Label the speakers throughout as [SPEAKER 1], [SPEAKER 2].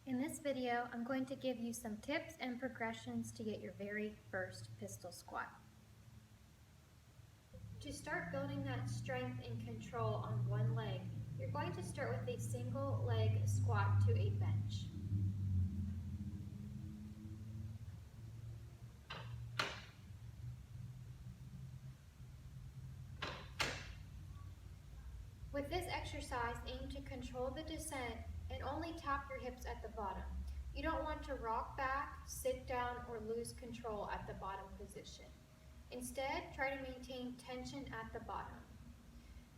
[SPEAKER 1] In this video, I'm going to give you some tips and progressions to get your very first pistol squat. To start building that strength and control on one leg, you're going to start with a single leg squat to a bench. With this exercise, aim to control the descent and only tap your hips at the bottom. You don't want to rock back, sit down, or lose control at the bottom position. Instead, try to maintain tension at the bottom.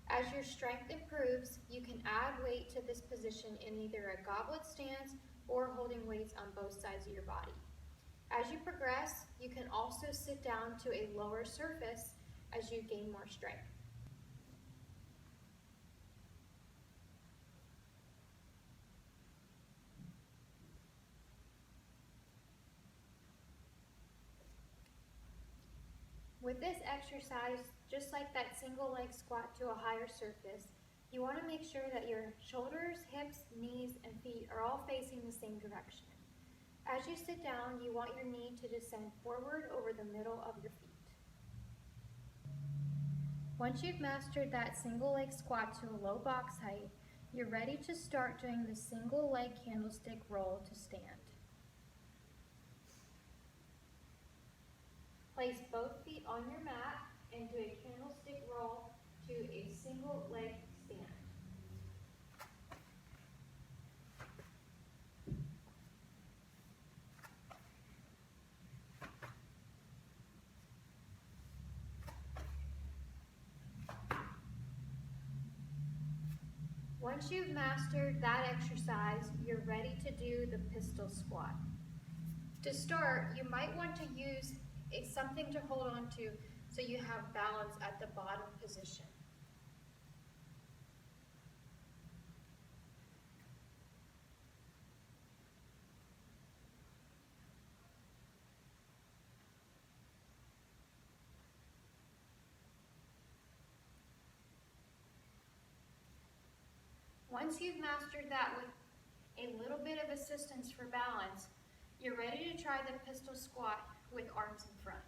[SPEAKER 1] As your strength improves, you can add weight to this position in either a goblet stance or holding weights on both sides of your body. As you progress, you can also sit down to a lower surface as you gain more strength. With this exercise, just like that single leg squat to a higher surface, you want to make sure that your shoulders, hips, knees, and feet are all facing the same direction. As you sit down, you want your knee to descend forward over the middle of your feet. Once you've mastered that single leg squat to a low box height, you're ready to start doing the single leg candlestick roll to stand. Place both feet on your mat and do a candlestick roll to a single leg stand. Once you've mastered that exercise, you're ready to do the pistol squat. To start, you might want to use something to hold on to so you have balance at the bottom position. Once you've mastered that with a little bit of assistance for balance, you're ready to try the pistol squat with arms in front.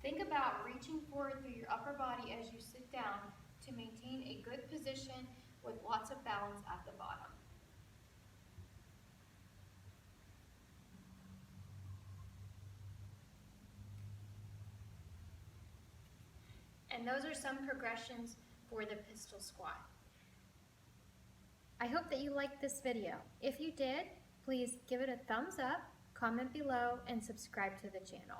[SPEAKER 1] Think about reaching forward through your upper body as you sit down to maintain a good position with lots of balance at the bottom. And those are some progressions for the pistol squat. I hope that you liked this video. If you did, please give it a thumbs up, comment below, and subscribe to the channel.